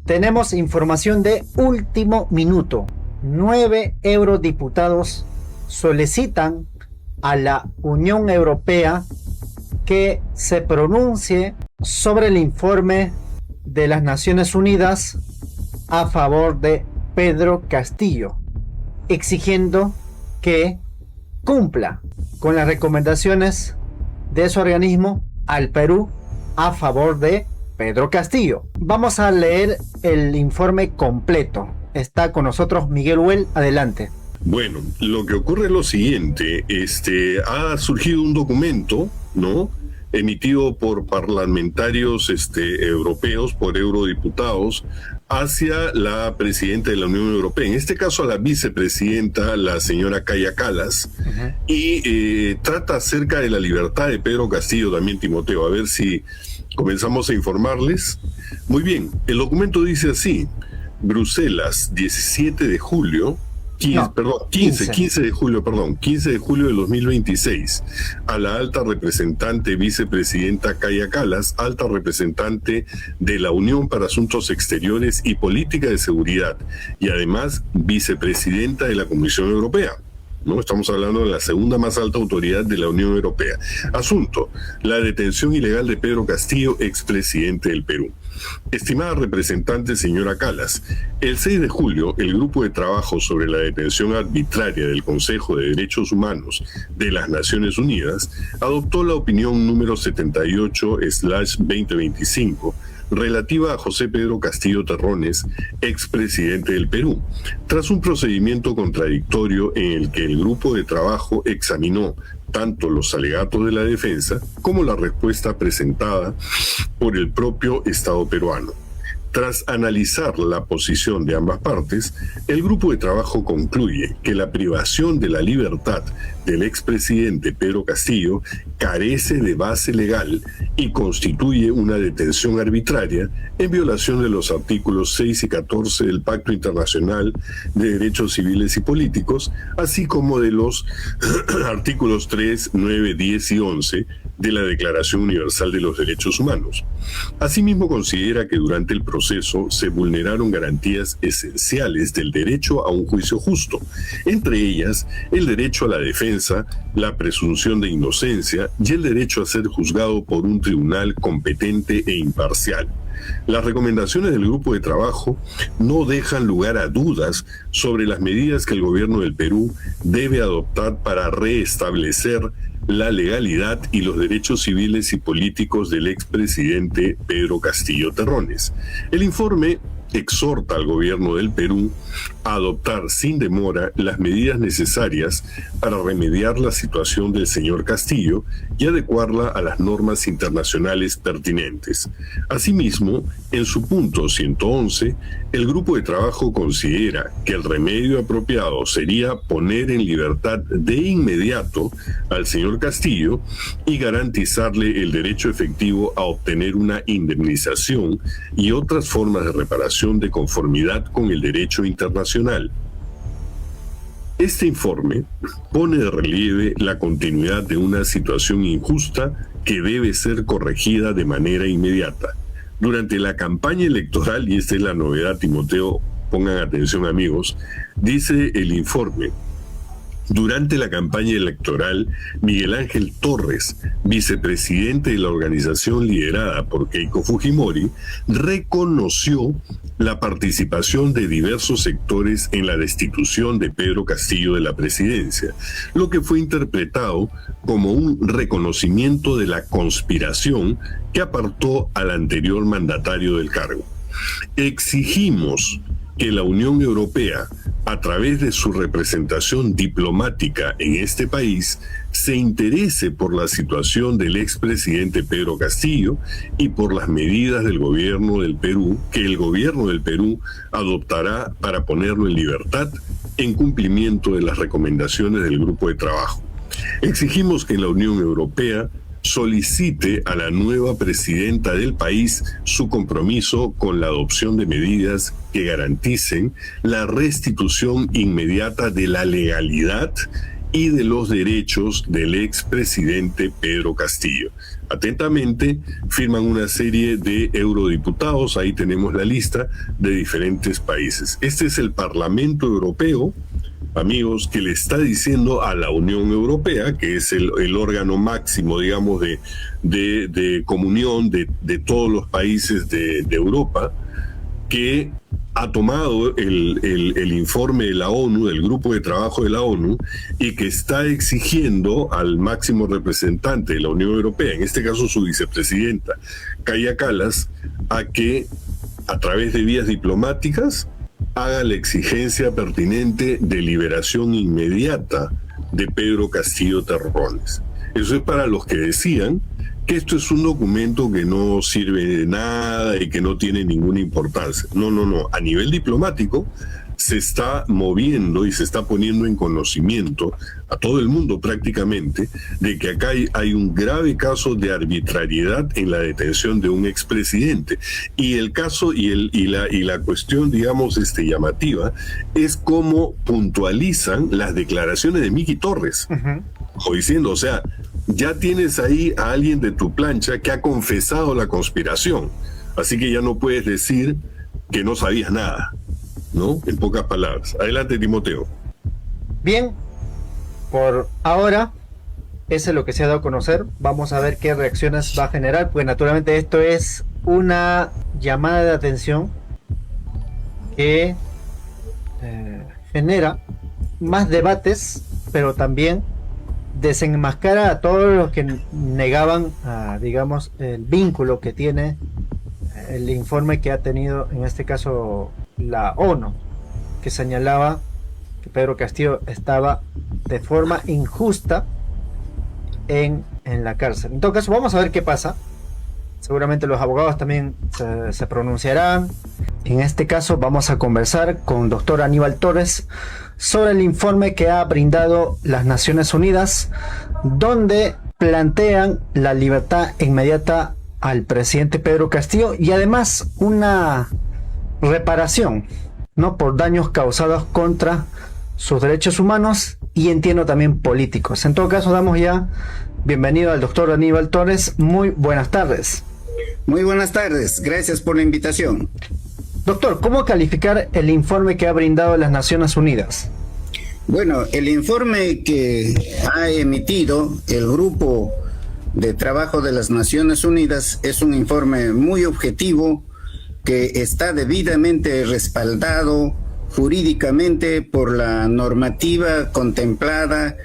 Tenemos información de último minuto. 9 eurodiputados solicitan a la Unión Europea que se pronuncie sobre el informe de las Naciones Unidas a favor de Pedro Castillo, exigiendo que cumpla con las recomendaciones de su organismo al Perú a favor de Pedro Castillo. Vamos a leer el informe completo. Está con nosotros Miguel Huel. Adelante. Bueno, lo que ocurre es lo siguiente. Ha surgido un documento, ¿no?, emitido por parlamentarios europeos, por eurodiputados, hacia la presidenta de la Unión Europea, en este caso a la vicepresidenta, la señora Kaja Kallas, y trata acerca de la libertad de Pedro Castillo también, Timoteo. A ver si comenzamos a informarles. Muy bien, el documento dice así: Bruselas, 17 de julio, 15 de julio de 2026, a la alta representante vicepresidenta Kaja Kallas, alta representante de la Unión para Asuntos Exteriores y Política de Seguridad, y además vicepresidenta de la Comisión Europea. ¿No? Estamos hablando de la segunda más alta autoridad de la Unión Europea. Asunto: la detención ilegal de Pedro Castillo, expresidente del Perú. Estimada representante señora Kallas, el 6 de julio, el Grupo de Trabajo sobre la Detención Arbitraria del Consejo de Derechos Humanos de las Naciones Unidas adoptó la opinión número 78/2025 relativa a José Pedro Castillo Terrones, expresidente del Perú, tras un procedimiento contradictorio en el que el Grupo de Trabajo examinó tanto los alegatos de la defensa como la respuesta presentada por el propio Estado peruano. Tras analizar la posición de ambas partes, el grupo de trabajo concluye que la privación de la libertad del expresidente Pedro Castillo carece de base legal y constituye una detención arbitraria en violación de los artículos 6 y 14 del Pacto Internacional de Derechos Civiles y Políticos, así como de los artículos 3, 9, 10 y 11 de la Declaración Universal de los Derechos Humanos. Asimismo, considera que durante el proceso se vulneraron garantías esenciales del derecho a un juicio justo, entre ellas el derecho a la defensa, la presunción de inocencia y el derecho a ser juzgado por un tribunal competente e imparcial. Las recomendaciones del grupo de trabajo no dejan lugar a dudas sobre las medidas que el gobierno del Perú debe adoptar para restablecer la legalidad y los derechos civiles y políticos del expresidente Pedro Castillo Terrones. El informe exhorta al gobierno del Perú a adoptar sin demora las medidas necesarias para remediar la situación del señor Castillo y adecuarla a las normas internacionales pertinentes. Asimismo, en su punto 111, el grupo de trabajo considera que el remedio apropiado sería poner en libertad de inmediato al señor Castillo y garantizarle el derecho efectivo a obtener una indemnización y otras formas de reparación de conformidad con el derecho internacional. Este informe pone de relieve la continuidad de una situación injusta que debe ser corregida de manera inmediata. Durante la campaña electoral, y esta es la novedad, Timoteo, pongan atención amigos, dice el informe: durante la campaña electoral, Miguel Ángel Torres, vicepresidente de la organización liderada por Keiko Fujimori, reconoció la participación de diversos sectores en la destitución de Pedro Castillo de la presidencia, lo que fue interpretado como un reconocimiento de la conspiración que apartó al anterior mandatario del cargo. Exigimos que la Unión Europea, a través de su representación diplomática en este país, se interese por la situación del expresidente Pedro Castillo y por las medidas del gobierno del Perú, que el gobierno del Perú adoptará para ponerlo en libertad en cumplimiento de las recomendaciones del grupo de trabajo. Exigimos que la Unión Europea solicite a la nueva presidenta del país su compromiso con la adopción de medidas que garanticen la restitución inmediata de la legalidad y de los derechos del expresidente Pedro Castillo. Atentamente, firman una serie de eurodiputados, ahí tenemos la lista de diferentes países. Este es el Parlamento Europeo, amigos, que le está diciendo a la Unión Europea, que es el órgano máximo, digamos, de comunión de todos los países de Europa, que ha tomado el informe de la ONU, del grupo de trabajo de la ONU, y que está exigiendo al máximo representante de la Unión Europea, en este caso su vicepresidenta, Kaja Kallas, a que a través de vías diplomáticas haga la exigencia pertinente de liberación inmediata de Pedro Castillo Terrones. Eso es para los que decían que esto es un documento que no sirve de nada y que no tiene ninguna importancia. No. A nivel diplomático se está moviendo y se está poniendo en conocimiento a todo el mundo prácticamente de que acá hay un grave caso de arbitrariedad en la detención de un expresidente. Y el caso y la cuestión, digamos, llamativa es cómo puntualizan las declaraciones de Miki Torres. O diciendo, o sea, ya tienes ahí a alguien de tu plancha que ha confesado la conspiración, así que ya no puedes decir que no sabías nada, ¿no? En pocas palabras. Adelante, Timoteo. Bien, por ahora, eso es lo que se ha dado a conocer. Vamos a ver qué reacciones va a generar, pues naturalmente esto es una llamada de atención que genera más debates, pero también desenmascara a todos los que negaban, digamos, el vínculo que tiene el informe que ha tenido, en este caso, la ONU, que señalaba que Pedro Castillo estaba de forma injusta en la cárcel. En todo caso, vamos a ver qué pasa. Seguramente los abogados también se pronunciarán. En este caso vamos a conversar con el doctor Aníbal Torres sobre el informe que ha brindado las Naciones Unidas, donde plantean la libertad inmediata al presidente Pedro Castillo y además una reparación, ¿no?, por daños causados contra sus derechos humanos y entiendo también políticos. En todo caso, damos ya bienvenido al doctor Aníbal Torres. Muy buenas tardes. Muy buenas tardes, gracias por la invitación. Doctor, ¿cómo calificar el informe que ha brindado las Naciones Unidas? Bueno, el informe que ha emitido el Grupo de Trabajo de las Naciones Unidas es un informe muy objetivo que está debidamente respaldado jurídicamente por la normativa contemplada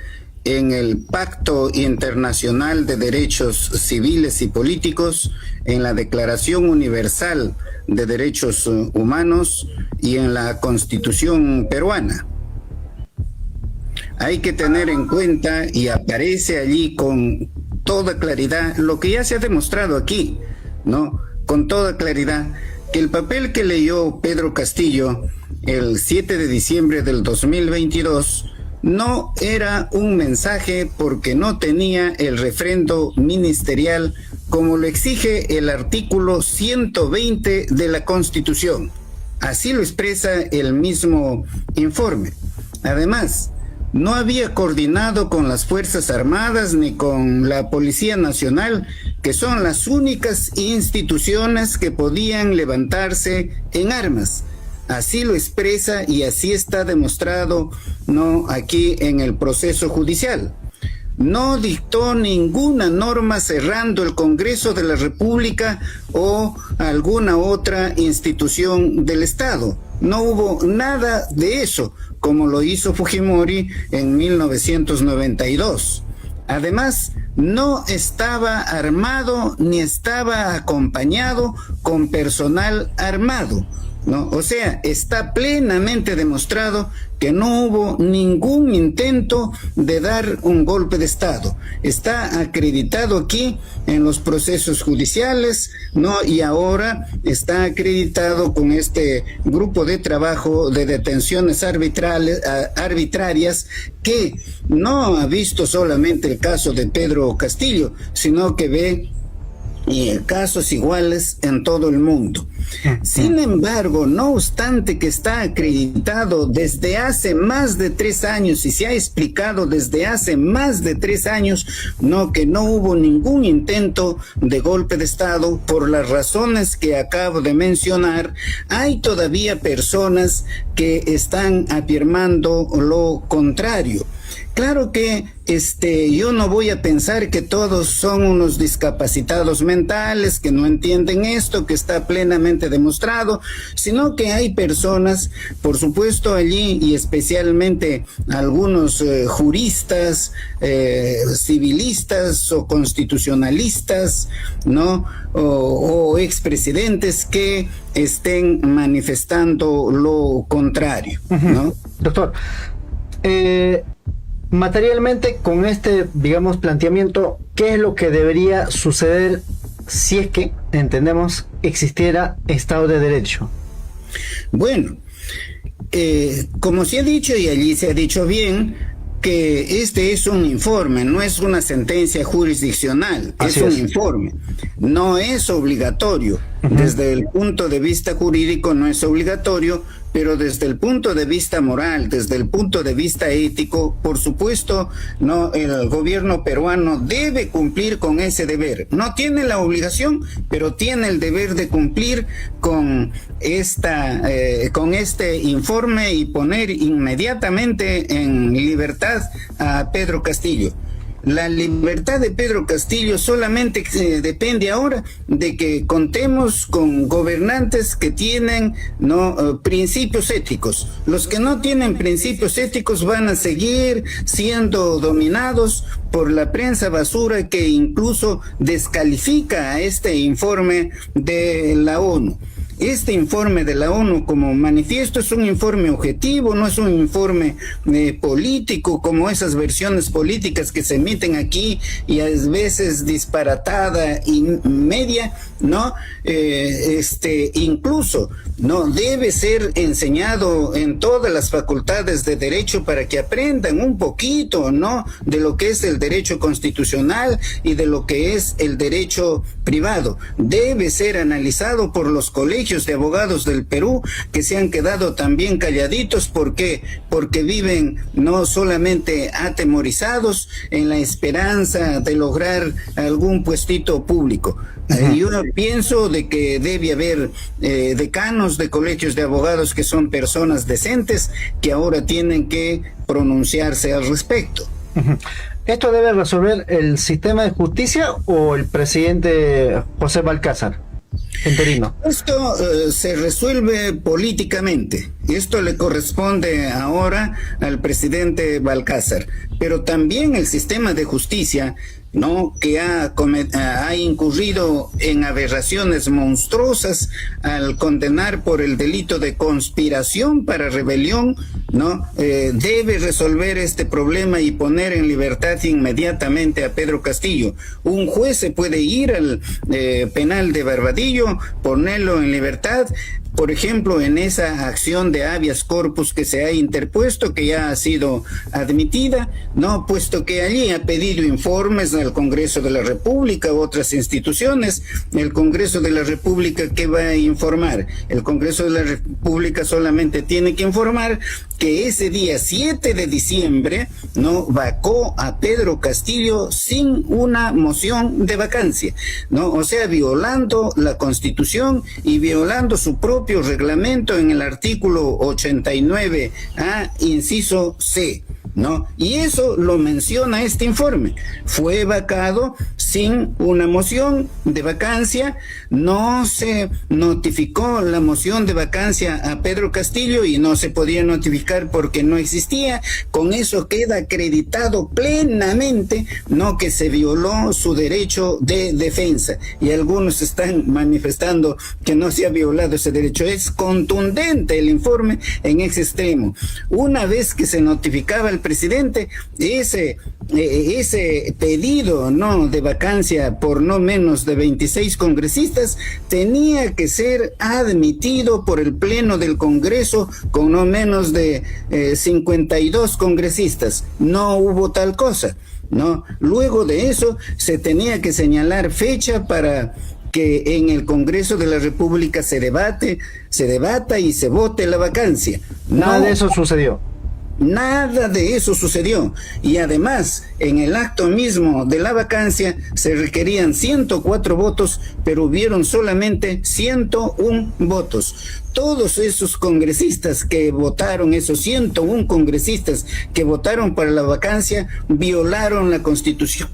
en el Pacto Internacional de Derechos Civiles y Políticos, en la Declaración Universal de Derechos Humanos y en la Constitución peruana. Hay que tener en cuenta, y aparece allí con toda claridad, lo que ya se ha demostrado aquí, ¿no? Con toda claridad, que el papel que leyó Pedro Castillo el 7 de diciembre del 2022 no era un mensaje porque no tenía el refrendo ministerial como lo exige el artículo 120 de la Constitución. Así lo expresa el mismo informe. Además, no había coordinado con las Fuerzas Armadas ni con la Policía Nacional, que son las únicas instituciones que podían levantarse en armas. Así lo expresa y así está demostrado, ¿no?, aquí en el proceso judicial. No dictó ninguna norma cerrando el Congreso de la República o alguna otra institución del Estado. No hubo nada de eso, como lo hizo Fujimori en 1992. Además, no estaba armado ni estaba acompañado con personal armado, ¿no? O sea, está plenamente demostrado que no hubo ningún intento de dar un golpe de Estado. Está acreditado aquí en los procesos judiciales, ¿no? Y ahora está acreditado con este grupo de trabajo de detenciones arbitrarias que no ha visto solamente el caso de Pedro Castillo, sino que ve y casos iguales en todo el mundo. Sin embargo, no obstante que está acreditado desde hace más de 3 años y se ha explicado desde hace más de 3 años, que no hubo ningún intento de golpe de Estado por las razones que acabo de mencionar, hay todavía personas que están afirmando lo contrario. Claro que yo no voy a pensar que todos son unos discapacitados mentales, que no entienden esto, que está plenamente demostrado, sino que hay personas, por supuesto allí, y especialmente algunos juristas, civilistas o constitucionalistas, ¿no? O expresidentes que estén manifestando lo contrario, ¿no? Doctor, materialmente, con este, digamos, planteamiento, ¿qué es lo que debería suceder si es que, entendemos, existiera Estado de Derecho? Bueno, como se ha dicho y allí se ha dicho bien, que este es un informe, no es una sentencia jurisdiccional, es un informe, no es obligatorio. Desde el punto de vista jurídico no es obligatorio, pero desde el punto de vista moral, desde el punto de vista ético, por supuesto, el gobierno peruano debe cumplir con ese deber. No tiene la obligación, pero tiene el deber de cumplir con este informe y poner inmediatamente en libertad a Pedro Castillo. La libertad de Pedro Castillo solamente depende ahora de que contemos con gobernantes que tienen principios éticos. Los que no tienen principios éticos van a seguir siendo dominados por la prensa basura que incluso descalifica a este informe de la ONU. Este informe de la ONU como manifiesto es un informe objetivo, no es un informe político como esas versiones políticas que se emiten aquí y a veces disparatada y media, ¿no? Incluso debe ser enseñado en todas las facultades de derecho para que aprendan un poquito, de lo que es el derecho constitucional y de lo que es el derecho privado. Debe ser analizado por los colegios de abogados del Perú, que se han quedado también calladitos. ¿Por qué? Porque viven no solamente atemorizados en la esperanza de lograr algún puestito público. Yo pienso de que debe haber decanos de colegios de abogados que son personas decentes que ahora tienen que pronunciarse al respecto. ¿Esto debe resolver el sistema de justicia o el presidente José Balcázar, interino? Esto se resuelve políticamente. Esto le corresponde ahora al presidente Balcázar. Pero también el sistema de justicia, que ha incurrido en aberraciones monstruosas al condenar por el delito de conspiración para rebelión, debe resolver este problema y poner en libertad inmediatamente a Pedro Castillo. Un juez se puede ir al penal de Barbadillo, ponerlo en libertad, por ejemplo, en esa acción de habeas corpus que se ha interpuesto, que ya ha sido admitida, puesto que allí ha pedido informes al Congreso de la República u otras instituciones. El Congreso de la República, ¿qué va a informar? El Congreso de la República solamente tiene que informar que ese día 7 de diciembre vacó a Pedro Castillo sin una moción de vacancia, o sea, violando la Constitución y violando su propio reglamento en el artículo 89A, inciso C. Y eso lo menciona este informe. Fue vacado sin una moción de vacancia, no se notificó la moción de vacancia a Pedro Castillo y no se podía notificar porque no existía. Con eso queda acreditado plenamente que se violó su derecho de defensa, y algunos están manifestando que no se ha violado ese derecho. Es contundente el informe en ese extremo. Una vez que se notificaba al presidente ese pedido de vacancia por no menos de 26 congresistas, tenía que ser admitido por el Pleno del Congreso con no menos de 52 congresistas. No hubo tal cosa. ¿no? Luego de eso se tenía que señalar fecha para que en el Congreso de la República se debata y se vote la vacancia. Nada de eso sucedió. Nada de eso sucedió. Y además, en el acto mismo de la vacancia se requerían 104 votos, pero hubieron solamente 101 votos. Todos esos congresistas que votaron, esos 101 congresistas que votaron para la vacancia, violaron la Constitución.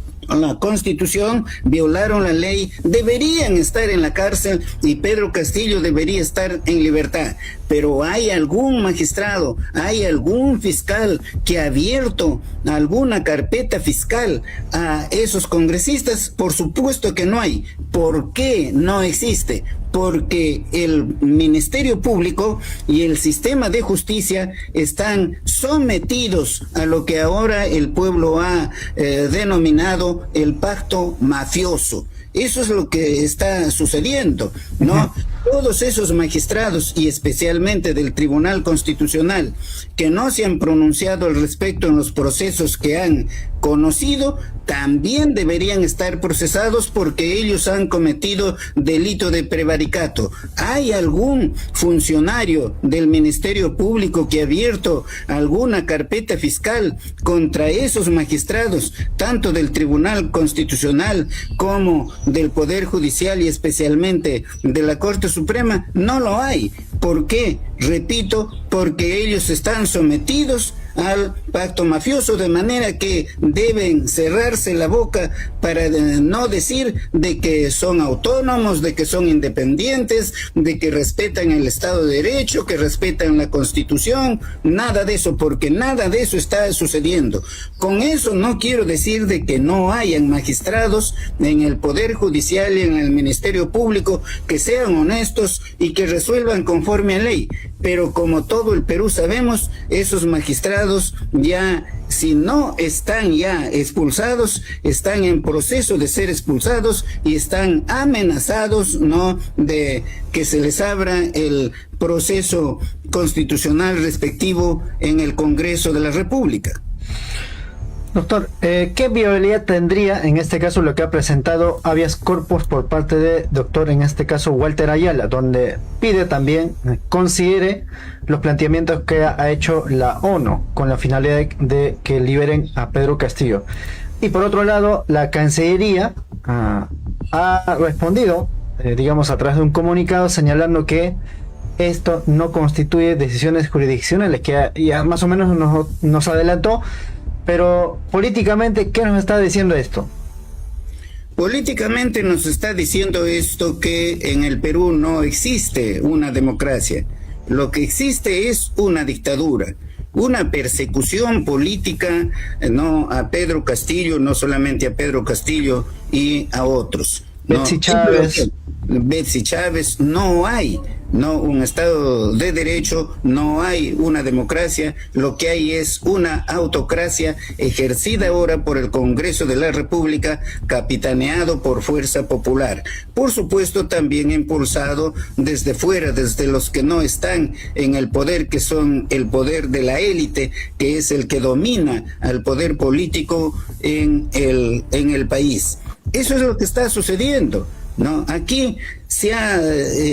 Violaron la ley, deberían estar en la cárcel y Pedro Castillo debería estar en libertad. Pero ¿hay algún magistrado, hay algún fiscal que ha abierto alguna carpeta fiscal a esos congresistas? Por supuesto que no hay. ¿Por qué no existe? Porque el Ministerio Público y el sistema de justicia están sometidos a lo que ahora el pueblo ha denominado el pacto mafioso. Eso es lo que está sucediendo, ¿no? Todos esos magistrados, y especialmente del Tribunal Constitucional, que no se han pronunciado al respecto en los procesos que han conocido, también deberían estar procesados porque ellos han cometido delito de prevaricato. ¿Hay algún funcionario del Ministerio Público que ha abierto alguna carpeta fiscal contra esos magistrados, tanto del Tribunal Constitucional como del Poder Judicial y especialmente de la Corte Suprema? No lo hay. ¿Por qué? Repito, porque ellos están sometidos al pacto mafioso, de manera que deben cerrarse la boca para no decir de que son autónomos, de que son independientes, de que respetan el Estado de Derecho, que respetan la Constitución. Nada de eso, porque nada de eso está sucediendo. Con eso no quiero decir de que no hayan magistrados en el Poder Judicial y en el Ministerio Público que sean honestos y que resuelvan conforme a ley. Pero como todo el Perú sabemos, esos magistrados ya, si no están ya expulsados, están en proceso de ser expulsados y están amenazados, ¿no?, de que se les abra el proceso constitucional respectivo en el Congreso de la República. Doctor, ¿qué viabilidad tendría en este caso lo que ha presentado habeas corpus por parte de doctor, en este caso Walter Ayala, donde pide también considere los planteamientos que ha hecho la ONU con la finalidad de que liberen a Pedro Castillo? Y por otro lado, la Cancillería ha respondido, digamos, a través de un comunicado señalando que esto no constituye decisiones jurisdiccionales, que ya más o menos nos adelantó. Pero políticamente, ¿qué nos está diciendo esto? Políticamente nos está diciendo esto que en el Perú no existe una democracia. Lo que existe es una dictadura, una persecución política, no a Pedro Castillo, no solamente a Pedro Castillo y a otros. Betsy Chávez. Betsy Chávez, no hay un Estado de Derecho, no hay una democracia, lo que hay es una autocracia ejercida ahora por el Congreso de la República, capitaneado por Fuerza Popular. Por supuesto, también impulsado desde fuera, desde los que no están en el poder, que son el poder de la élite, que es el que domina al poder político en el país. Eso es lo que está sucediendo, ¿no? Aquí se ha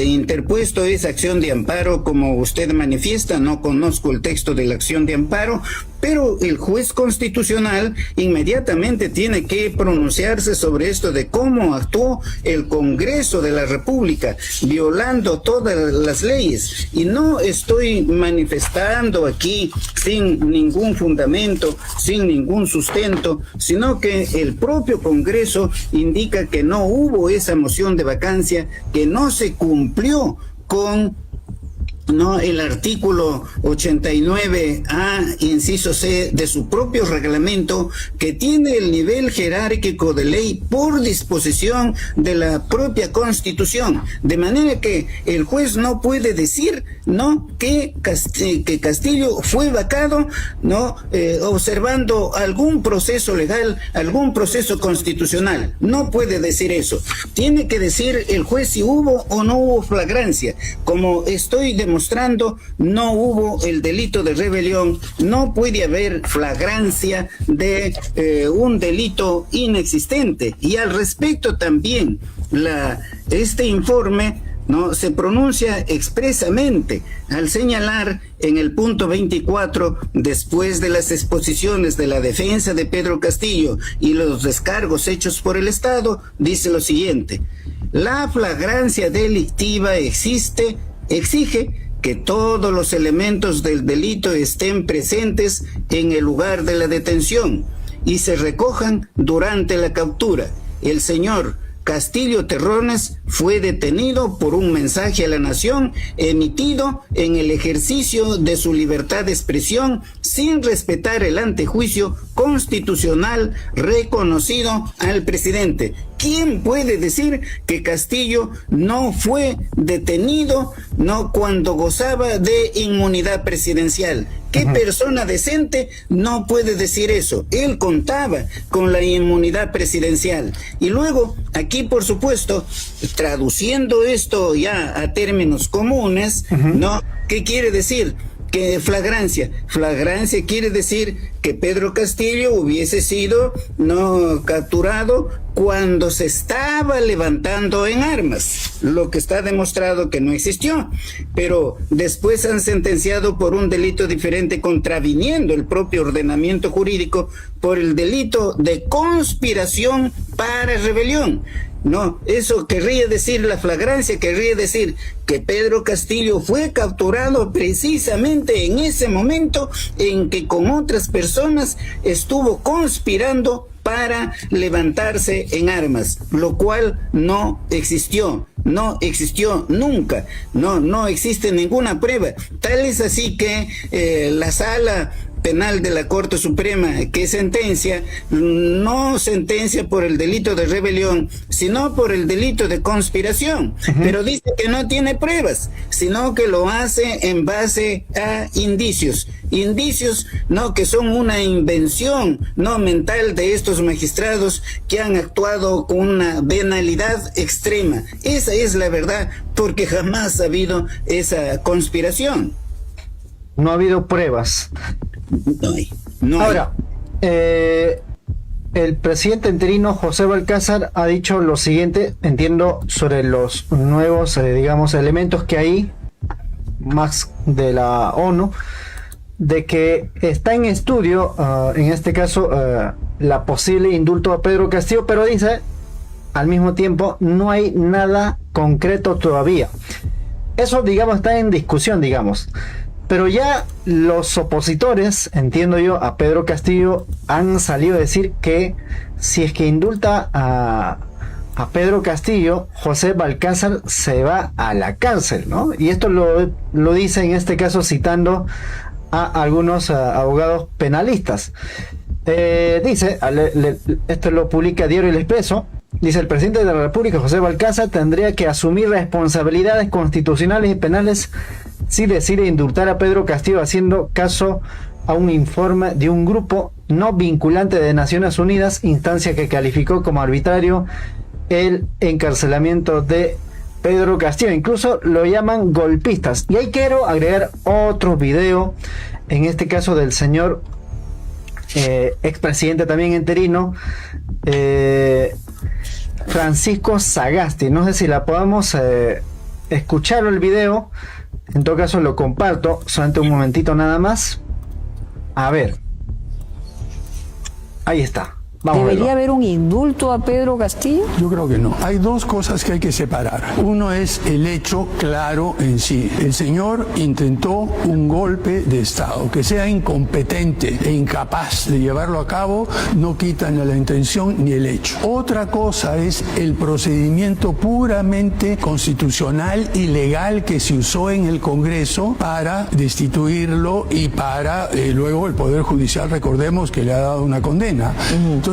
interpuesto esa acción de amparo, como usted manifiesta. No conozco el texto de la acción de amparo, pero el juez constitucional inmediatamente tiene que pronunciarse sobre esto de cómo actuó el Congreso de la República, violando todas las leyes. Y no estoy manifestando aquí sin ningún fundamento, sin ningún sustento, sino que el propio Congreso indica que no hubo esa moción de vacancia, que no se cumplió con el artículo 89A, inciso C, de su propio reglamento, que tiene el nivel jerárquico de ley por disposición de la propia Constitución, de manera que el juez no puede decir que Castillo fue vacado, observando algún proceso legal, algún proceso constitucional. No puede decir eso. Tiene que decir el juez si hubo o no hubo flagrancia, como estoy demostrando demostrando, no hubo el delito de rebelión, no puede haber flagrancia de un delito inexistente. Y al respecto también, este informe no se pronuncia expresamente al señalar en el punto 24, después de las exposiciones de la defensa de Pedro Castillo y los descargos hechos por el Estado, dice lo siguiente: la flagrancia delictiva exige que todos los elementos del delito estén presentes en el lugar de la detención y se recojan durante la captura. El señor Castillo Terrones fue detenido por un mensaje a la nación emitido en el ejercicio de su libertad de expresión sin respetar el antejuicio constitucional reconocido al presidente. ¿Quién puede decir que Castillo no fue detenido cuando gozaba de inmunidad presidencial? ¿Qué persona decente no puede decir eso? Él contaba con la inmunidad presidencial. Y luego, aquí por supuesto, traduciendo esto ya a términos comunes, ¿no? ¿Qué quiere decir? Que flagrancia quiere decir que Pedro Castillo hubiese sido capturado cuando se estaba levantando en armas, lo que está demostrado que no existió, pero después han sentenciado por un delito diferente, contraviniendo el propio ordenamiento jurídico, por el delito de conspiración para rebelión. No, eso querría decir, la flagrancia querría decir que Pedro Castillo fue capturado precisamente en ese momento en que con otras personas estuvo conspirando para levantarse en armas, lo cual no existió nunca, no existe ninguna prueba. Tal es así que la Sala Penal de la Corte Suprema que sentencia, no sentencia por el delito de rebelión, sino por el delito de conspiración, pero dice que no tiene pruebas, sino que lo hace en base a indicios, que son una invención mental de estos magistrados que han actuado con una venalidad extrema. Esa es la verdad, porque jamás ha habido esa conspiración. No ha habido pruebas. No hay. Ahora, el presidente interino José Balcázar ha dicho lo siguiente, entiendo, sobre los nuevos, elementos que hay, más de la ONU, de que está en estudio, en este caso, la posible indulto a Pedro Castillo, pero dice, al mismo tiempo, no hay nada concreto todavía. Eso, está en discusión, Pero ya los opositores, entiendo yo, a Pedro Castillo han salido a decir que si es que indulta a Pedro Castillo, José Balcázar se va a la cárcel, ¿no? Y esto lo dice en este caso citando a algunos abogados penalistas. Dice, esto lo publica Diario El Expreso, dice: el presidente de la República, José Balcázar, tendría que asumir responsabilidades constitucionales y penales si decide indultar a Pedro Castillo, haciendo caso a un informe de un grupo no vinculante de Naciones Unidas, instancia que calificó como arbitrario el encarcelamiento de Pedro Castillo. Incluso lo llaman golpistas. Y ahí quiero agregar otro video, en este caso del señor expresidente también interino, Francisco Sagasti. No sé si la podemos escuchar el video. En todo caso lo comparto, solamente un momentito nada más. A ver. Ahí está. ¿Debería haber un indulto a Pedro Castillo? Yo creo que no. Hay dos cosas que hay que separar. Uno es el hecho claro en sí. El señor intentó un golpe de Estado. Que sea incompetente e incapaz de llevarlo a cabo no quita ni la intención ni el hecho. Otra cosa es el procedimiento puramente constitucional y legal que se usó en el Congreso para destituirlo y para luego el Poder Judicial, recordemos que le ha dado una condena.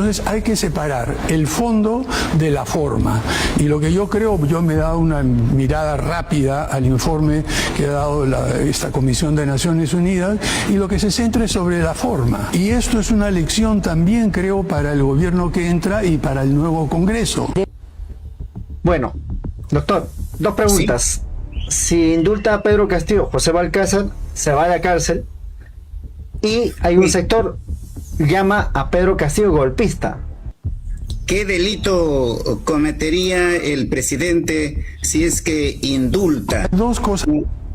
Entonces hay que separar el fondo de la forma. Y lo que yo creo, yo me he dado una mirada rápida al informe que ha dado esta Comisión de Naciones Unidas, y lo que se centra es sobre la forma. Y esto es una lección también, creo, para el gobierno que entra y para el nuevo Congreso. Bueno, doctor, dos preguntas. si indulta a Pedro Castillo, José Valcárcel se va a la cárcel, y hay un sector llama a Pedro Castillo golpista. ¿Qué delito cometería el presidente si es que indulta Dos cosas.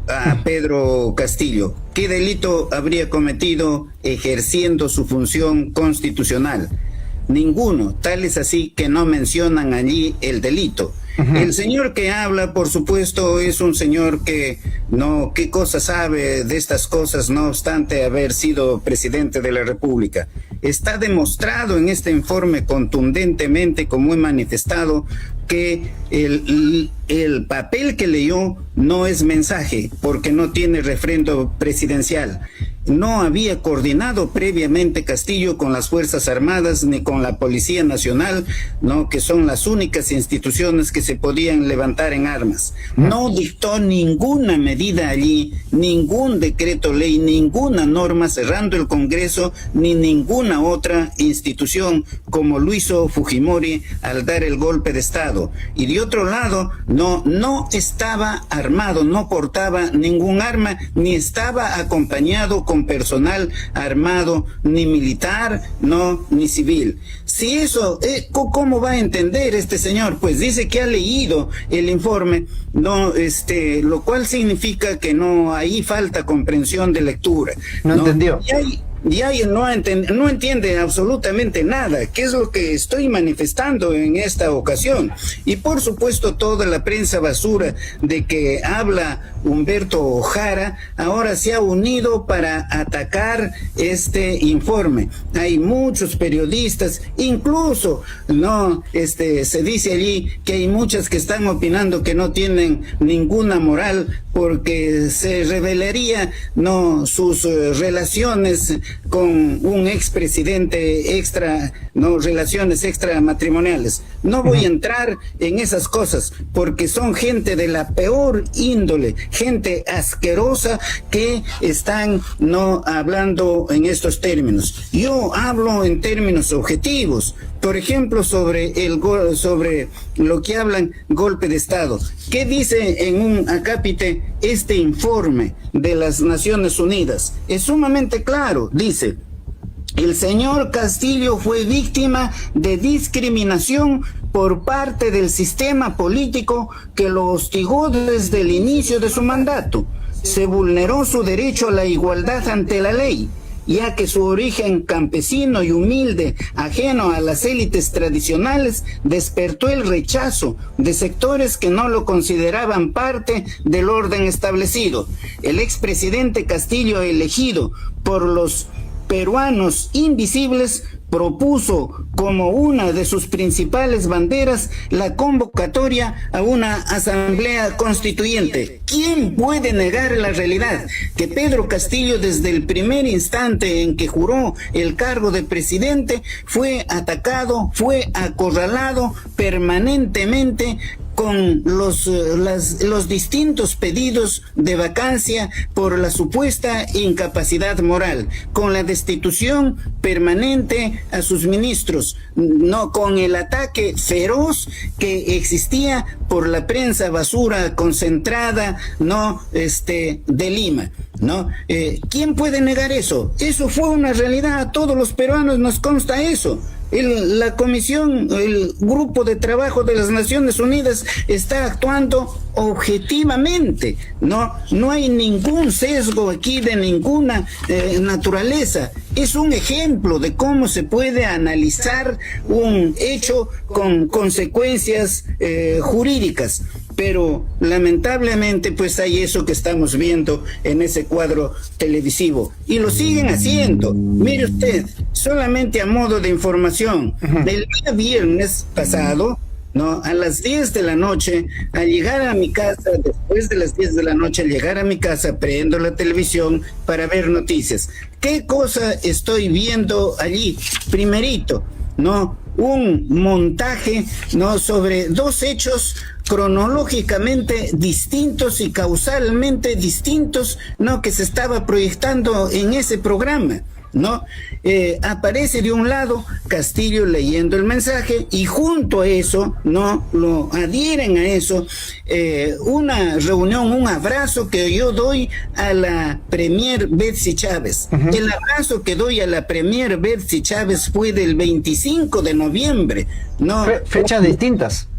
a Pedro Castillo? ¿Qué delito habría cometido ejerciendo su función constitucional? Ninguno, tal es así que no mencionan allí el delito. El señor que habla, por supuesto, es un señor que no, qué cosa sabe de estas cosas, no obstante haber sido presidente de la República. Está demostrado en este informe contundentemente, como he manifestado, que el papel que leyó no es mensaje, porque no tiene refrendo presidencial. No había coordinado previamente Castillo con las Fuerzas Armadas ni con la Policía Nacional, ¿no?, que son las únicas instituciones que se podían levantar en armas. No dictó ninguna medida allí, ningún decreto ley, ninguna norma cerrando el Congreso, ni ninguna otra institución, como lo hizo Fujimori al dar el golpe de Estado. Y de otro lado, no estaba armado, no portaba ningún arma, ni estaba acompañado con personal armado, ni militar, no, ni civil. Si eso, ¿cómo va a entender este señor? Pues dice que ha leído el informe, no, lo cual significa que no, ahí falta comprensión de lectura. No entendió. Y ahí no entiende absolutamente nada, que es lo que estoy manifestando en esta ocasión. Y por supuesto toda la prensa basura de que habla Humberto Ojara ahora se ha unido para atacar este informe. Hay muchos periodistas, incluso se dice allí que hay muchas que están opinando que no tienen ninguna moral porque se revelaría sus relaciones con un expresidente relaciones extramatrimoniales. No voy a entrar en esas cosas porque son gente de la peor índole, gente asquerosa que están hablando en estos términos. Yo hablo en términos objetivos. Por ejemplo, sobre lo que hablan golpe de Estado. ¿Qué dice en un acápite este informe de las Naciones Unidas? Es sumamente claro, dice: el señor Castillo fue víctima de discriminación por parte del sistema político que lo hostigó desde el inicio de su mandato. Se vulneró su derecho a la igualdad ante la ley, ya que su origen campesino y humilde, ajeno a las élites tradicionales, despertó el rechazo de sectores que no lo consideraban parte del orden establecido. El expresidente Castillo, elegido por los peruanos invisibles, propuso como una de sus principales banderas la convocatoria a una asamblea constituyente. ¿Quién puede negar la realidad? Que Pedro Castillo, desde el primer instante en que juró el cargo de presidente, fue atacado, fue acorralado permanentemente con los distintos pedidos de vacancia por la supuesta incapacidad moral, con la destitución permanente a sus ministros, no con el ataque feroz que existía por la prensa basura concentrada, de Lima, ¿no? ¿Quién puede negar eso? Eso fue una realidad, a todos los peruanos nos consta eso. La comisión, el grupo de trabajo de las Naciones Unidas está actuando objetivamente, no hay ningún sesgo aquí de ninguna naturaleza. Es un ejemplo de cómo se puede analizar un hecho con consecuencias jurídicas. Pero lamentablemente pues hay eso que estamos viendo en ese cuadro televisivo y lo siguen haciendo. Mire usted, solamente a modo de información, el día viernes pasado, a las 10 de la noche, al llegar a mi casa, después de las 10 de la noche, al llegar a mi casa, prendo la televisión para ver noticias. ¿Qué cosa estoy viendo allí? Primerito, un montaje, sobre dos hechos cronológicamente distintos y causalmente distintos, que se estaba proyectando en ese programa. ¿no? Aparece de un lado Castillo leyendo el mensaje y junto a eso, ¿no? Lo adhieren a eso, una reunión, un abrazo que yo doy a la Premier Betsy Chávez. El abrazo que doy a la Premier Betsy Chávez fue del 25 de noviembre, ¿no? Fechas distintas.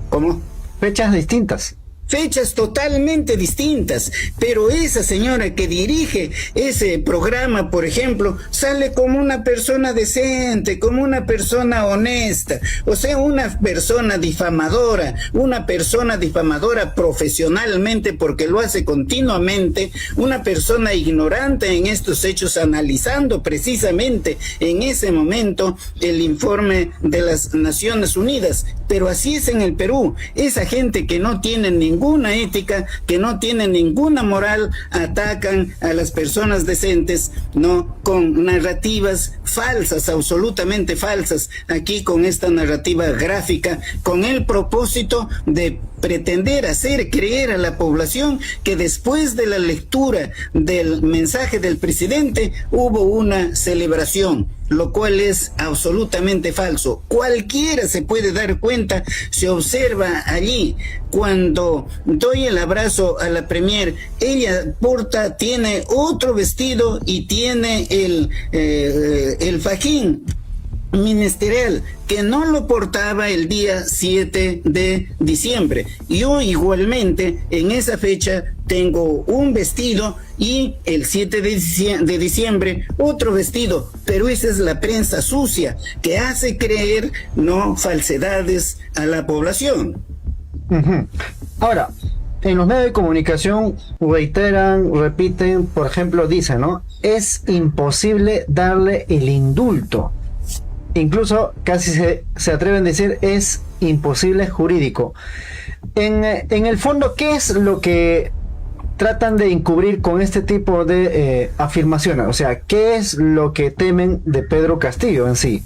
¿Cómo? Fechas distintas. Fechas totalmente distintas, pero esa señora que dirige ese programa, por ejemplo, sale como una persona decente, como una persona honesta, o sea, una persona difamadora profesionalmente porque lo hace continuamente, una persona ignorante en estos hechos, analizando precisamente en ese momento el informe de las Naciones Unidas. Pero así es en el Perú, esa gente que no tiene ninguna ética, que no tiene ninguna moral, atacan a las personas decentes, ¿no? Con narrativas falsas, absolutamente falsas, aquí con esta narrativa gráfica, con el propósito de pretender hacer creer a la población que después de la lectura del mensaje del presidente hubo una celebración, lo cual es absolutamente falso. Cualquiera se puede dar cuenta, se observa allí. Cuando doy el abrazo a la Premier, ella tiene otro vestido y tiene el fajín ministerial que no lo portaba el día 7 de diciembre. Yo igualmente en esa fecha tengo un vestido y el 7 de diciembre otro vestido, pero esa es la prensa sucia que hace creer, no, falsedades a la población. Ahora, en los medios de comunicación reiteran, repiten, por ejemplo, dicen, ¿no? Es imposible darle el indulto. Incluso casi se atreven a decir es imposible jurídico. En el fondo, ¿qué es lo que tratan de encubrir con este tipo de afirmaciones? O sea, ¿qué es lo que temen de Pedro Castillo en sí?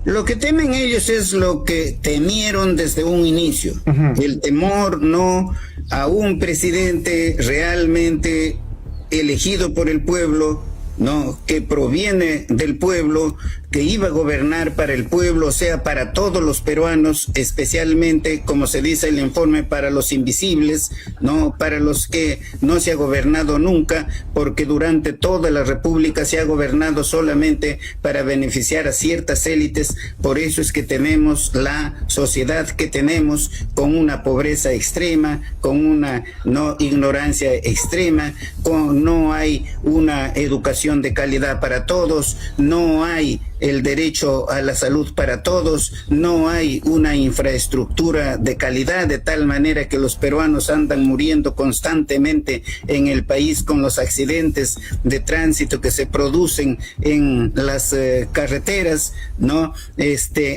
Lo que temen ellos es lo que temieron desde un inicio. El temor, no, a un presidente realmente elegido por el pueblo, no, que proviene del pueblo, que iba a gobernar para el pueblo, o sea, para todos los peruanos, especialmente, como se dice en el informe, para los invisibles, no, para los que no se ha gobernado nunca, porque durante toda la República se ha gobernado solamente para beneficiar a ciertas élites. Por eso es que tenemos la sociedad que tenemos, con una pobreza extrema, con una ignorancia extrema, no hay una educación de calidad para todos, no hay el derecho a la salud para todos, no hay una infraestructura de calidad, de tal manera que los peruanos andan muriendo constantemente en el país con los accidentes de tránsito que se producen en las carreteras, ¿no?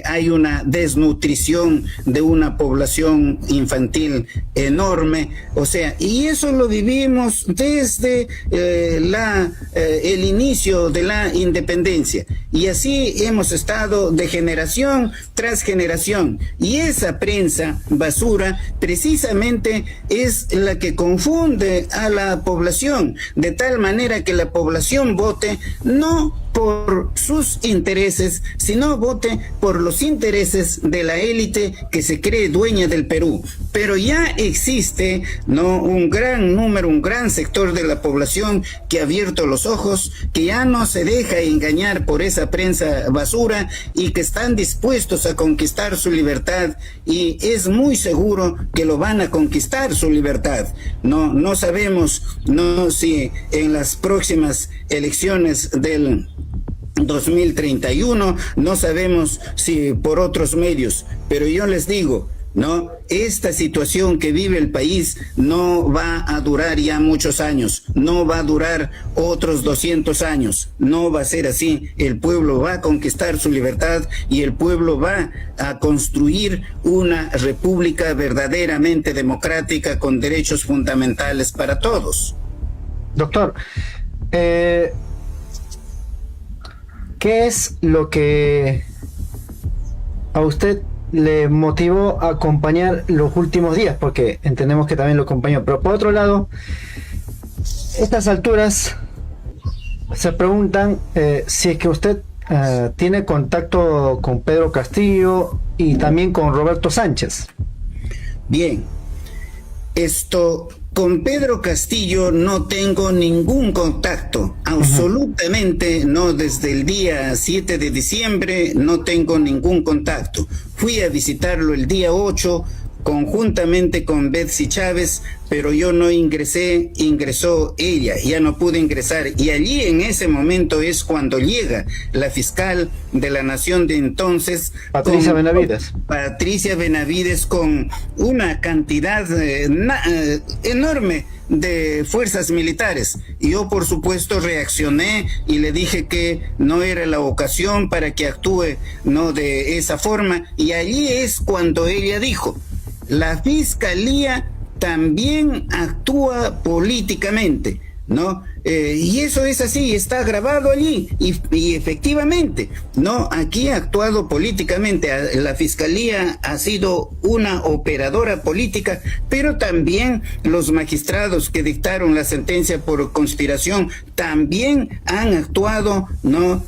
Hay una desnutrición de una población infantil enorme, o sea, y eso lo vivimos desde el inicio de la independencia, y así hemos estado de generación tras generación, y esa prensa basura precisamente es la que confunde a la población, de tal manera que la población vote no por sus intereses, sino vote por los intereses de la élite que se cree dueña del Perú. Pero ya existe, ¿no?, un gran número, un gran sector de la población que ha abierto los ojos, que ya no se deja engañar por esa prensa basura y que están dispuestos a conquistar su libertad, y es muy seguro que lo van a conquistar su libertad. No sabemos, no, si en las próximas elecciones del 2031, no sabemos si por otros medios, pero yo les digo, no, esta situación que vive el país no va a durar ya muchos años, no va a durar otros 200 años, no va a ser así. El pueblo va a conquistar su libertad y el pueblo va a construir una república verdaderamente democrática con derechos fundamentales para todos. Doctor, ¿qué es lo que a usted le motivó a acompañar los últimos días? Porque entendemos que también lo acompañó, pero por otro lado, estas alturas Se preguntan si es que usted tiene contacto con Pedro Castillo y también con Roberto Sánchez. Bien, con Pedro Castillo no tengo ningún contacto, absolutamente no, desde el día 7 de diciembre no tengo ningún contacto. Fui a visitarlo el día 8 conjuntamente con Betsy Chávez, pero yo no ingresé, ingresó ella, ya no pude ingresar. Y allí en ese momento es cuando llega la fiscal de la Nación de entonces, Patricia Benavides. Patricia Benavides, con una cantidad enorme de fuerzas militares. Y yo, por supuesto, reaccioné y le dije que no era la ocasión para que actúe no de esa forma. Y allí es cuando ella dijo: la fiscalía también actúa políticamente, ¿no? Y eso es así, está grabado allí, y efectivamente, ¿no? Aquí ha actuado políticamente, la fiscalía ha sido una operadora política, pero también los magistrados que dictaron la sentencia por conspiración también han actuado, ¿no?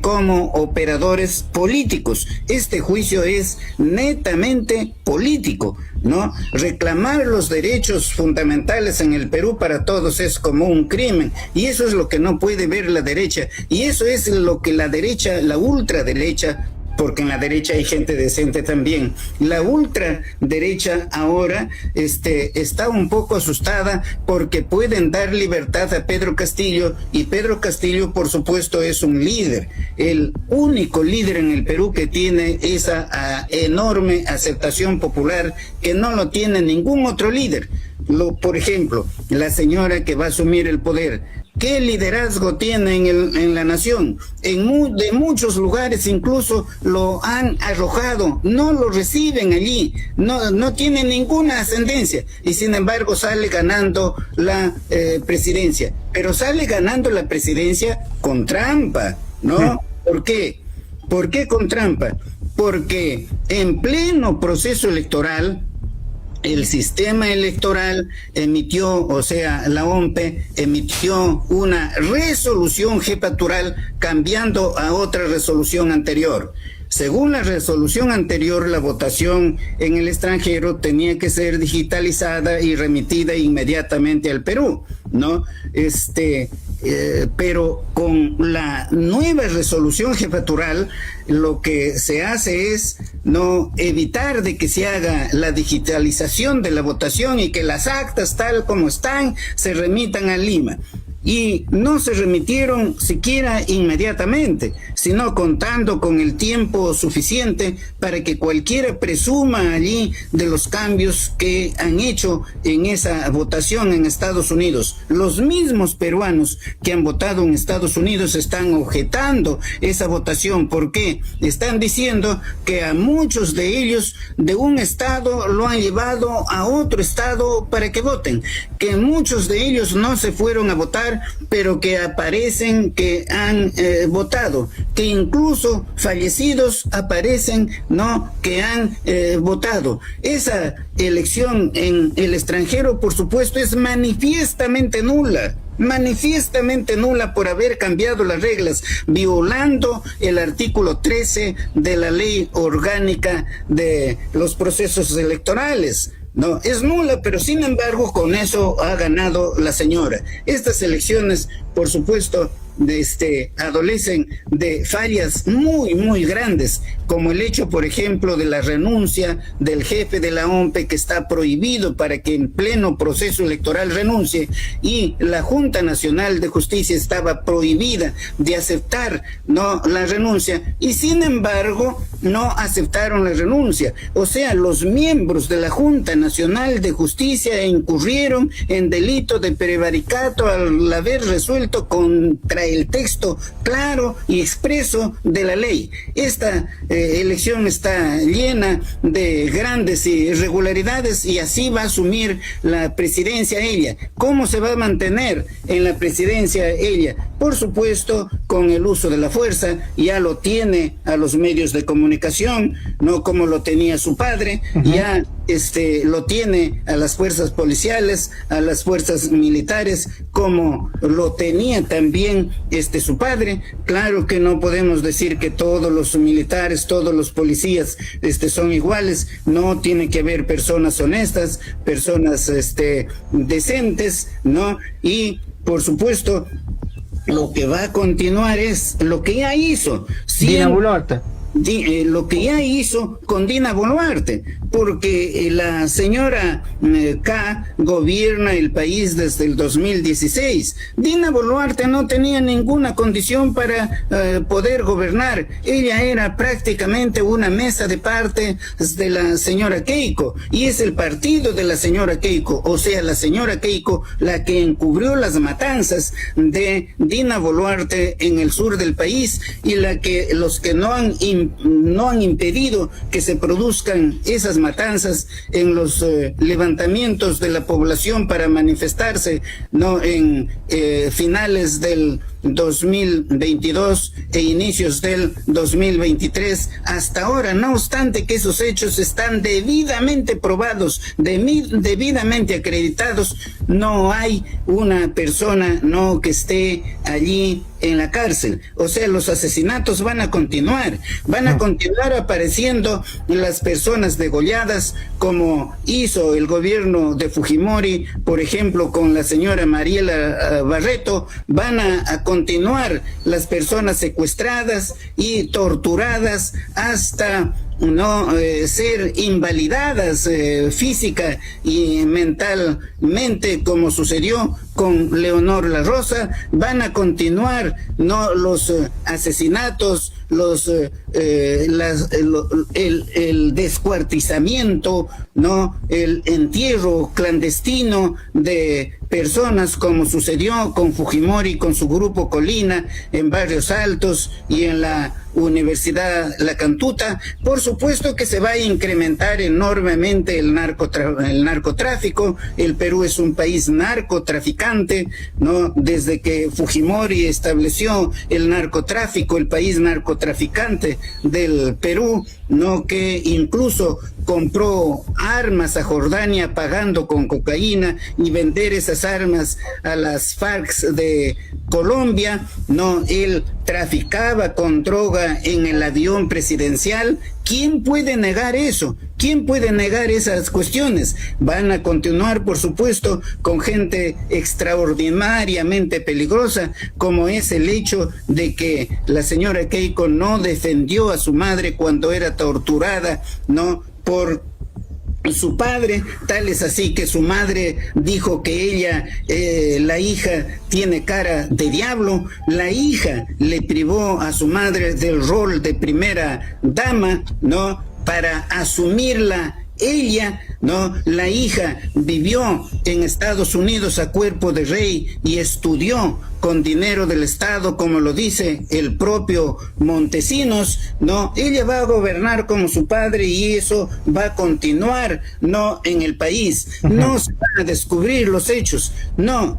Como operadores políticos. Este juicio es netamente político, ¿no? Reclamar los derechos fundamentales en el Perú para todos es como un crimen, y eso es lo que no puede ver la derecha, y eso es lo que la derecha, la ultraderecha, porque en la derecha hay gente decente también, la ultraderecha ahora está un poco asustada porque pueden dar libertad a Pedro Castillo, y Pedro Castillo, por supuesto, es un líder, el único líder en el Perú que tiene esa enorme aceptación popular que no lo tiene ningún otro líder. Por ejemplo, la señora que va a asumir el poder, ¿qué liderazgo tiene en la nación? De muchos lugares incluso lo han arrojado, no lo reciben allí, no tiene ninguna ascendencia, y sin embargo sale ganando la presidencia. Pero sale ganando la presidencia con trampa, ¿no? ¿Por qué? ¿Por qué con trampa? Porque en pleno proceso electoral, el sistema electoral emitió, o sea, la OMPE emitió una resolución jefatural cambiando a otra resolución anterior. Según la resolución anterior, la votación en el extranjero tenía que ser digitalizada y remitida inmediatamente al Perú, ¿no? Pero con la nueva resolución jefatural, lo que se hace es no evitar de que se haga la digitalización de la votación y que las actas tal como están se remitan a Lima. Y no se remitieron siquiera inmediatamente, sino contando con el tiempo suficiente para que cualquiera presuma allí de los cambios que han hecho en esa votación en Estados Unidos. Los mismos peruanos que han votado en Estados Unidos están objetando esa votación. ¿Por qué? Están diciendo que a muchos de ellos de un estado lo han llevado a otro estado para que voten, que muchos de ellos no se fueron a votar, pero que aparecen que han votado, que incluso fallecidos aparecen, ¿no?, que han votado. Esa elección en el extranjero, por supuesto, es manifiestamente nula por haber cambiado las reglas, violando el artículo 13 de la ley orgánica de los procesos electorales. No, es nula, pero sin embargo con eso ha ganado la señora. Estas elecciones, por supuesto, adolecen de fallas muy, muy grandes, como el hecho, por ejemplo, de la renuncia del jefe de la OMPE, que está prohibido para que en pleno proceso electoral renuncie, y la Junta Nacional de Justicia estaba prohibida de aceptar, ¿no?, la renuncia, y sin embargo no aceptaron la renuncia. O sea, los miembros de la Junta Nacional de Justicia incurrieron en delito de prevaricato al haber resuelto contra el texto claro y expreso de la ley. Esta elección está llena de grandes irregularidades, y así va a asumir la presidencia ella. ¿Cómo se va a mantener en la presidencia ella? por supuesto, con el uso de la fuerza. Ya lo tiene a los medios de comunicación, no como lo tenía su padre, ya lo tiene a las fuerzas policiales, a las fuerzas militares, como lo tenía también su padre. Claro que no podemos decir que todos los militares, todos los policías son iguales. No, tiene que haber personas honestas, personas decentes, ¿no? Y por supuesto, lo que va a continuar es lo que ya hizo. Dina Boluarte. Lo que ya hizo con Dina Boluarte, porque la señora K gobierna el país desde el 2016. Dina Boluarte no tenía ninguna condición para poder gobernar. Ella era prácticamente una mesa de parte de la señora Keiko, y es el partido de la señora Keiko, o sea, la señora Keiko, la que encubrió las matanzas de Dina Boluarte en el sur del país, y los que no han impedido que se produzcan esas matanzas en los levantamientos de la población para manifestarse, ¿no? En finales del 2022 e inicios del 2023 hasta ahora. No obstante que esos hechos están debidamente probados, debidamente acreditados, no hay una persona que esté allí en la cárcel. O sea, los asesinatos van a continuar apareciendo las personas degolladas, como hizo el gobierno de Fujimori, por ejemplo, con la señora Mariela Barreto. Van a continuar las personas secuestradas y torturadas hasta ser invalidadas física y mentalmente, como sucedió con Leonor La Rosa. Van a continuar los asesinatos, el descuartizamiento, el entierro clandestino de personas, como sucedió con Fujimori, con su grupo Colina, en Barrios Altos y en la Universidad La Cantuta. Por supuesto que se va a incrementar enormemente el narcotráfico. El Perú es un país narcotraficante, ¿no? Desde que Fujimori estableció el narcotráfico, el país narcotraficante del Perú, ¿no? Que incluso compró armas a Jordania pagando con cocaína, y vender esas armas a las FARC de Colombia, ¿no? Él traficaba con droga en el avión presidencial. ¿Quién puede negar eso? ¿Quién puede negar esas cuestiones? Van a continuar, por supuesto, con gente extraordinariamente peligrosa, como es el hecho de que la señora Keiko no defendió a su madre cuando era torturada, ¿no? Por su padre. Tal es así que su madre dijo que ella, la hija, tiene cara de diablo. La hija le privó a su madre del rol de primera dama, ¿no? Para asumirla ella, ¿no? La hija vivió en Estados Unidos a cuerpo de rey y estudió con dinero del Estado, como lo dice el propio Montesinos, ¿no? Ella va a gobernar como su padre, y eso va a continuar, ¿no? En el país. No se van a descubrir los hechos, no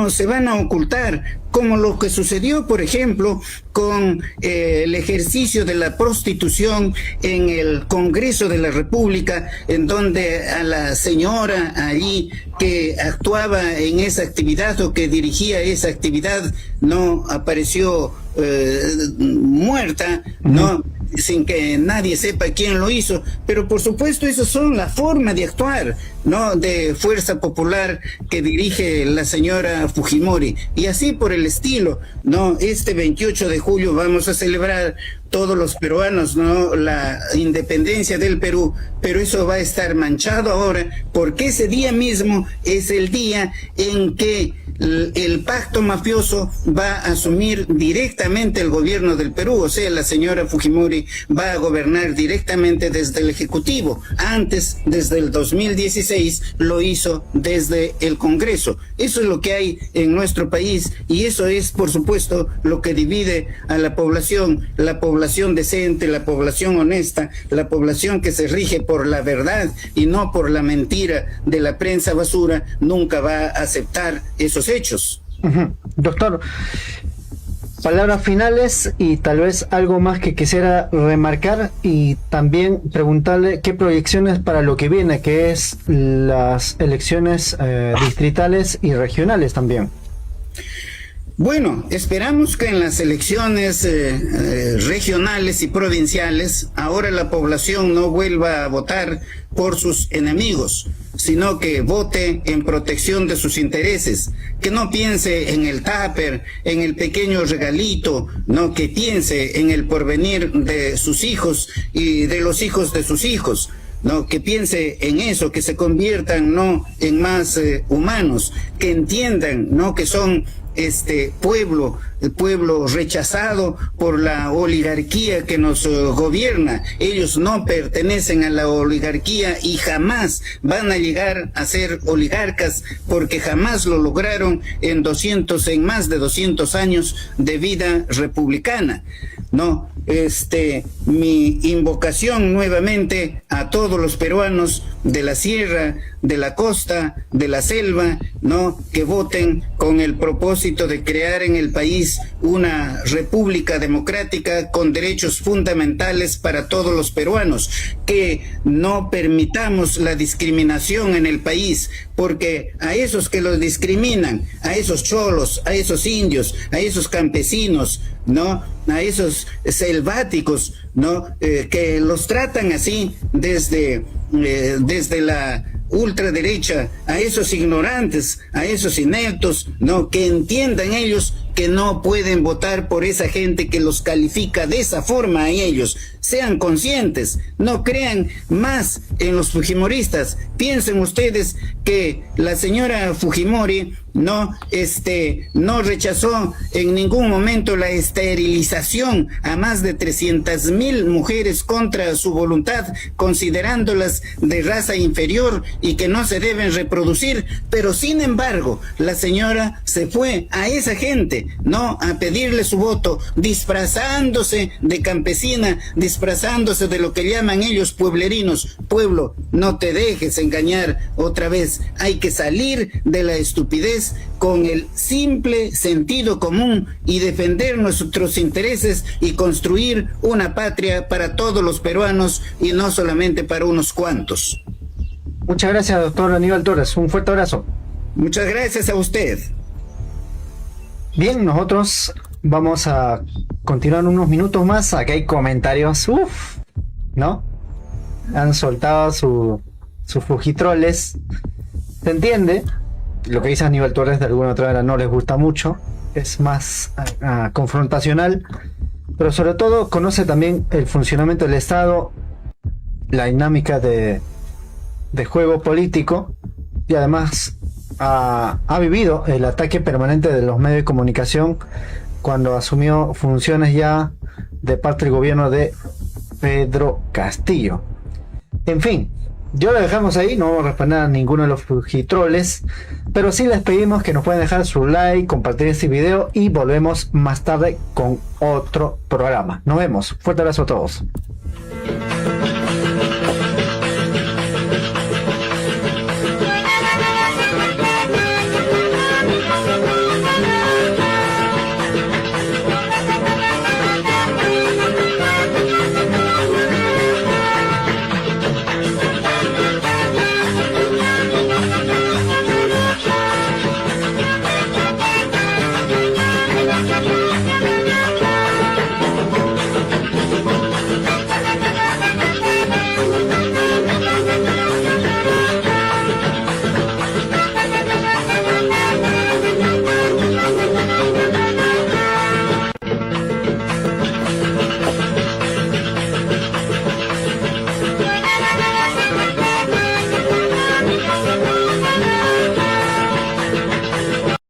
se van a ocultar, como lo que sucedió, por ejemplo, con el ejercicio de la prostitución en el Congreso de la República, en donde a la señora allí que actuaba en esa actividad, o que dirigía esa actividad, no apareció muerta, ¿no? Sin que nadie sepa quién lo hizo. Pero por supuesto, esas son la forma de actuar, ¿no? De fuerza popular que dirige la señora Fujimori, y así por el estilo, ¿no? Este 28 de julio vamos a celebrar todos los peruanos, ¿no? La independencia del Perú, pero eso va a estar manchado ahora, porque ese día mismo es el día en que el pacto mafioso va a asumir directamente el gobierno del Perú. O sea, la señora Fujimori va a gobernar directamente desde el Ejecutivo. Antes, desde el 2016, lo hizo desde el Congreso. Eso es lo que hay en nuestro país, y eso es, por supuesto, lo que divide a la población decente, la población honesta, la población que se rige por la verdad y no por la mentira de la prensa basura. Nunca va a aceptar esos hechos. Doctor, palabras finales y tal vez algo más que quisiera remarcar y también preguntarle qué proyecciones para lo que viene, que es las elecciones distritales y regionales también. Bueno, esperamos que en las elecciones regionales y provinciales ahora la población no vuelva a votar por sus enemigos, sino que vote en protección de sus intereses, que no piense en el tupper, en el pequeño regalito, no, que piense en el porvenir de sus hijos y de los hijos de sus hijos. No, que piense en eso, que se conviertan no en más humanos, que entiendan no que son el pueblo rechazado por la oligarquía que nos gobierna. Ellos no pertenecen a la oligarquía y jamás van a llegar a ser oligarcas, porque jamás lo lograron en más de 200 años de vida republicana. No, mi invocación nuevamente a todos los peruanos de la sierra, de la costa, de la selva, no, que voten con el propósito de crear en el país una república democrática con derechos fundamentales para todos los peruanos, que no permitamos la discriminación en el país, porque a esos que los discriminan, a esos cholos, a esos indios, a esos campesinos, no, a esos selváticos, no, que los tratan así desde la ultraderecha, a esos ignorantes, a esos ineptos, no, que entiendan ellos que no pueden votar por esa gente que los califica de esa forma a ellos. Sean conscientes, no crean más en los fujimoristas. Piensen ustedes que la señora Fujimori no rechazó en ningún momento la esterilización a más de 300,000 mujeres contra su voluntad, considerándolas de raza inferior y que no se deben reproducir, pero sin embargo la señora se fue a esa gente, no, a pedirle su voto, disfrazándose de campesina, disfrazándose de lo que llaman ellos pueblerinos. Pueblo, no te dejes engañar otra vez, hay que salir de la estupidez con el simple sentido común y defender nuestros intereses y construir una patria para todos los peruanos y no solamente para unos cuantos. Muchas gracias, doctor Aníbal Torres. Un fuerte abrazo. Muchas gracias a usted. Bien, nosotros vamos a continuar unos minutos más. Aquí hay comentarios, ¿no? Han soltado sus fujitroles. ¿Se entiende? Lo que dice Aníbal Torres de alguna otra manera no les gusta mucho. Es más confrontacional. Pero sobre todo conoce también el funcionamiento del Estado, la dinámica de juego político, y además ha vivido el ataque permanente de los medios de comunicación cuando asumió funciones ya de parte del gobierno de Pedro Castillo. En fin, yo lo dejamos ahí, no vamos a responder a ninguno de los fujitroles, pero sí les pedimos que nos puedan dejar su like, compartir este video y volvemos más tarde con otro programa. Nos vemos, fuerte abrazo a todos.